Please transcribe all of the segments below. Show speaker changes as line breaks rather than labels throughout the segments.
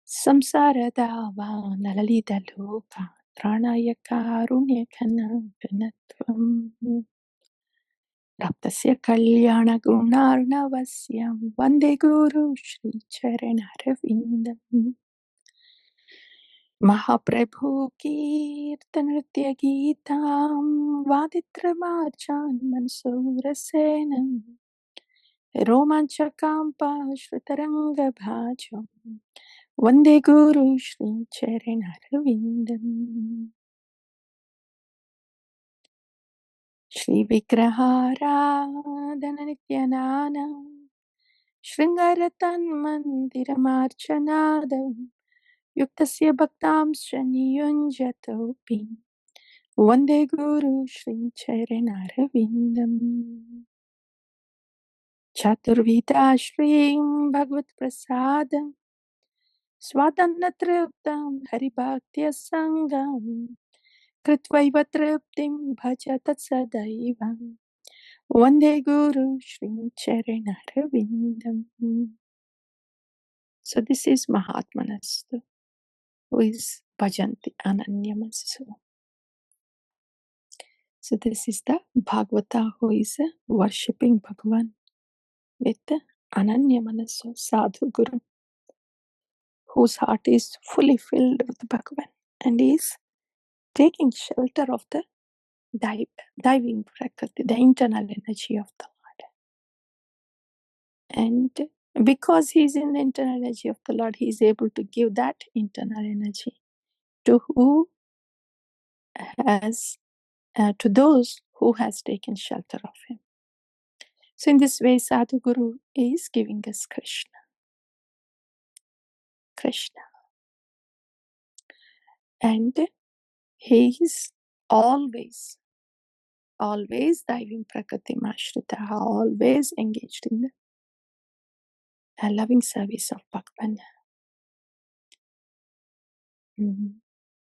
Samsara-dava nalalita-loka pranaya-karunya-kanam Raptasya kalyana-gunarnavasyam Vande Guru Shri Charana-ravindam Mahaprabhu Kirtanritya-geetam Vaditra-marchan Mansura-senam Romanchakampa Shrutaranga-bhajam Vande Guru Shri Charana-ravindam Śrī Vigraha Radhananityananam Shringaratan Mandiramarchanadam Yuktasya Bhaktamscha Niyunjatopi Vande Guru Shri Charana-ravindam Chaturvita Shrim Bhagavad Prasadam Swadannatriptam Haribhaktya Sangam Kritvaiva triptim bhajatat sadaivam Vande Guru Shri Charana-ravindam. So this is mahātmā, who is bhajanty ananya-manasaḥ. So this is the Bhagavata, who is worshipping Bhagavān with ananya-manasaḥ Sadguru, whose heart is fully filled with Bhagavān and is taking shelter of the daivī-prakṛti, the internal energy of the Lord. And because he is in the internal energy of the Lord, he is able to give that internal energy to those who has taken shelter of him. So in this way, Sadguru is giving us Kṛṣṇa. And he is always daivī-prakṛti mashrita, always engaged in the loving service of Bhagavān.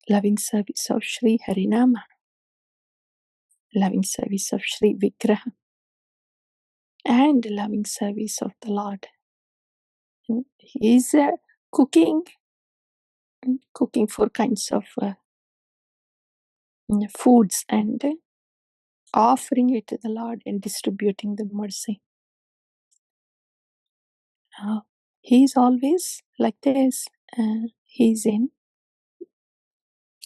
Loving service of Śrī Hari-nāma, loving service of Śrī Vigraha, and loving service of the Lord. He is cooking 4 kinds of foods and offering it to the Lord and distributing the mercy. He is always like this. He is in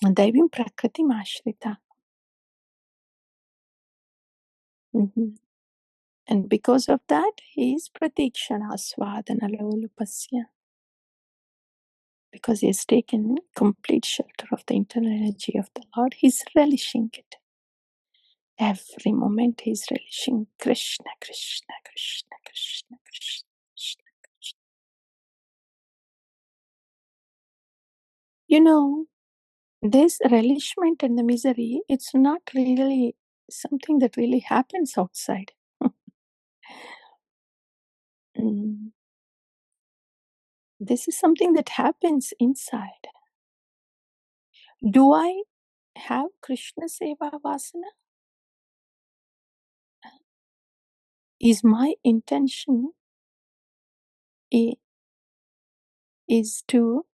daivī-prakṛti mashrita. And because of that, he is pratikshana svadana lolupasya. Because he has taken complete shelter of the internal energy of the Lord, he is relishing it. Every moment he is relishing Kṛṣṇa, Kṛṣṇa, Kṛṣṇa, Kṛṣṇa, Kṛṣṇa, Kṛṣṇa, Kṛṣṇa. You know, this relishment and the misery, it's not really something that really happens outside. This is something that happens inside. Do I have Krishna Seva Vasana? Is my intention is to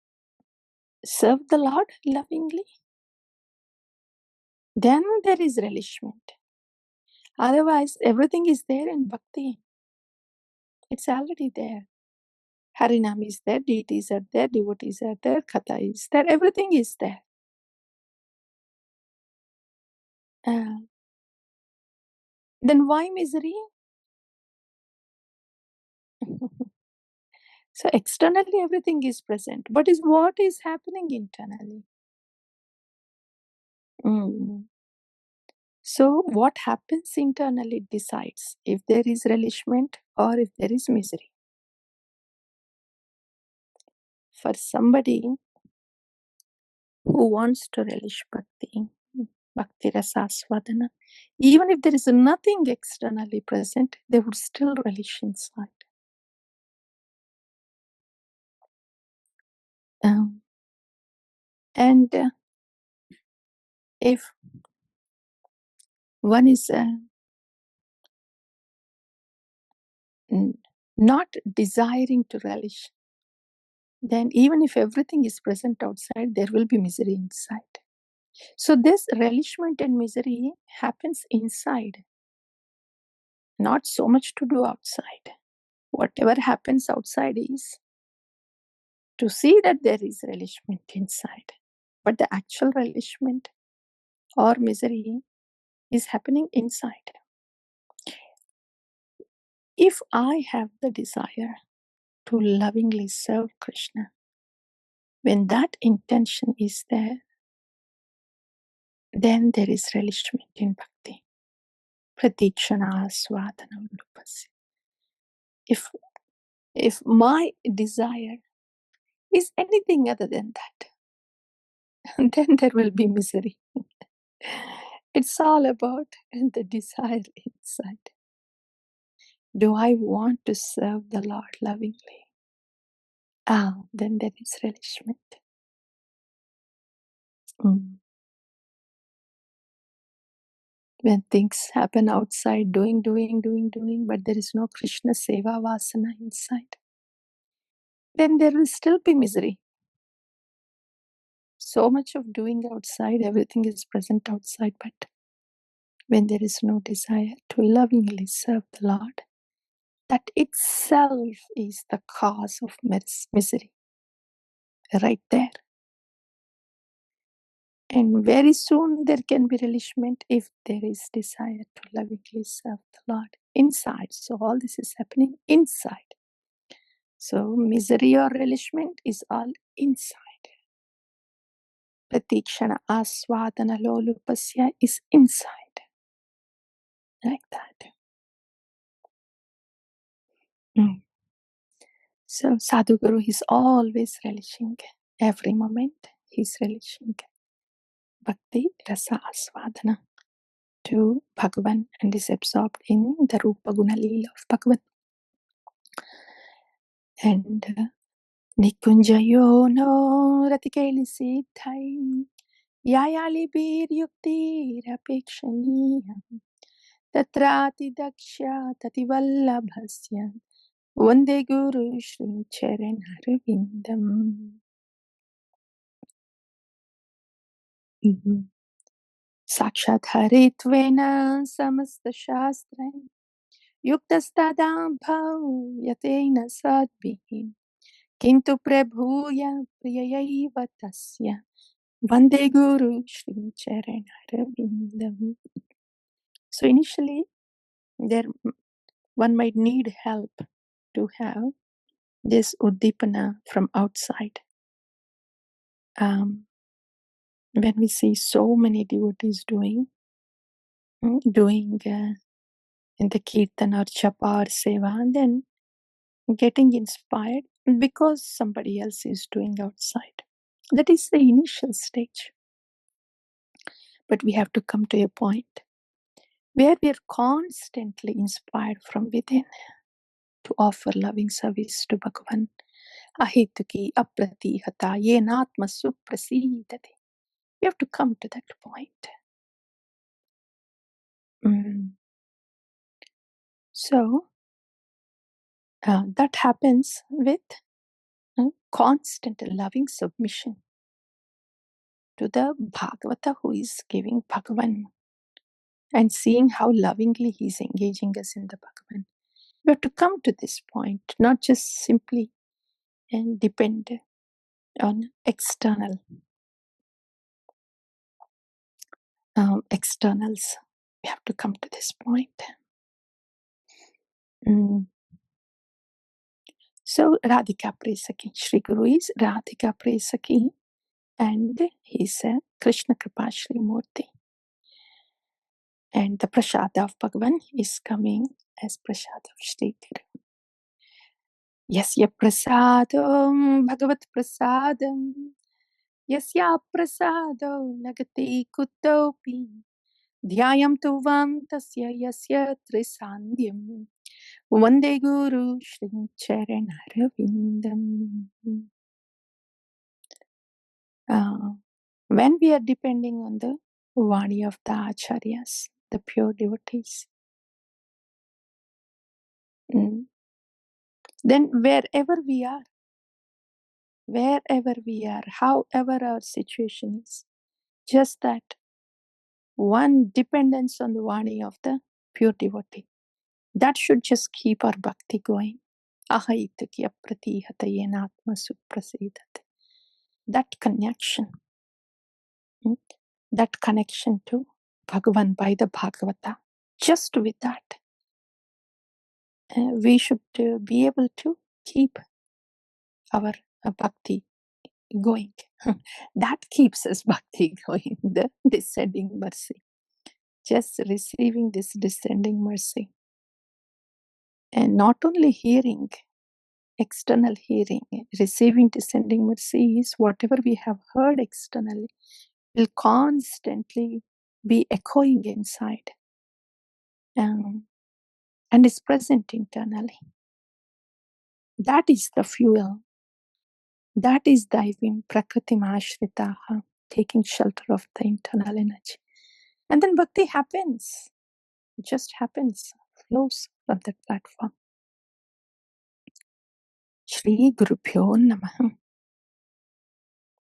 serve the Lord lovingly? Then there is relishment. Otherwise, everything is there in Bhakti. It's already there. Hari-nāma is there, deities are there, devotees are there, Katha is there, everything is there. Then why misery? So externally everything is present, but what is happening internally? So what happens internally decides if there is relishment or if there is misery. For somebody who wants to relish Bhakti, Bhakti Rasasvadana, even if there is nothing externally present, they would still relish inside. And if one is not desiring to relish, then even if everything is present outside, there will be misery inside. So this relishment and misery happens inside, not so much to do outside. Whatever happens outside is to see that there is relishment inside. But the actual relishment or misery is happening inside. If I have the desire to lovingly serve Krishna, when that intention is there, then there is relishment in bhakti. Pratikshana swadhanam lupasya. If my desire is anything other than that, then there will be misery. It's all about the desire inside. Do I want to serve the Lord lovingly? Then there is relishment. When things happen outside, doing, but there is no Krishna Seva Vasana inside, then there will still be misery. So much of doing outside, everything is present outside, but when there is no desire to lovingly serve the Lord, that itself is the cause of misery. Right there. And very soon there can be relishment if there is desire to lovingly serve the Lord inside. So all this is happening inside. So misery or relishment is all inside. Pratikshana aswadana lolupasya is inside. Like that. So Sadguru is always relishing. Every moment he's relishing. Bhakti rasa aswadana to Bhagavan and is absorbed in the Rupa Guna Leela of Bhagavan. And Nikunjayo no Ratikeli Siddhai Yayali Bir Yukti Rapekshaniya Tatrati Daksha Tativallabhasya Vande Guru Śrī Hari-nāma. Sakshat Haritvena Samasta Shastrai Yuktastadam Bhav Yatena Sadbhi Kintu Prabhuya Priyayaiva Tasya Vande Guru Śrī Hari-nāma. So initially, one might need help to have this uddipana from outside. When we see so many devotees doing in the kirtan or japa or seva, and then getting inspired because somebody else is doing outside. That is the initial stage. But we have to come to a point where we are constantly inspired from within to offer loving service to Bhagavan. Ahituki apratihata yenatma suprasidati. We have to come to that point. So that happens with constant loving submission to the Bhagavata who is giving Bhagavan and seeing how lovingly he is engaging us in the Bhagavan. We have to come to this point, not just simply and depend on externals. We have to come to this point. So Radhika Presaki, Śrī Guru is Radhika Presaki, and he's a Krishna Kripa Shri Murti. And the prasada of Bhagavan is coming as prasada of Śrī Guru. Yasya prasadam Bhagavat prasadam Yasya prasadam nagati kutopi Dhyayam tu vam tasya yasya trisandhyam Vande Guru Śrī Hari-nāma. When we are depending on the Vani of the Acharyas, the pure devotees, then wherever we are, wherever we are, however our situation is. Just that one dependence on the Vani of the pure devotee. That should just keep our bhakti going. Ahaitakya pratihatayenatma suprasidate. That connection, that connection to Bhagavan by the Bhagavata. Just with that, we should be able to keep our bhakti going. That keeps us bhakti going, the descending mercy. Just receiving this descending mercy. And not only hearing, external hearing, receiving descending mercy is whatever we have heard externally will constantly be echoing inside and is present internally. That is the fuel. That is daivī-prakṛti, taking shelter of the internal energy. And then bhakti happens. It just happens, flows from that platform. Śrī Gurubhyo Namaha.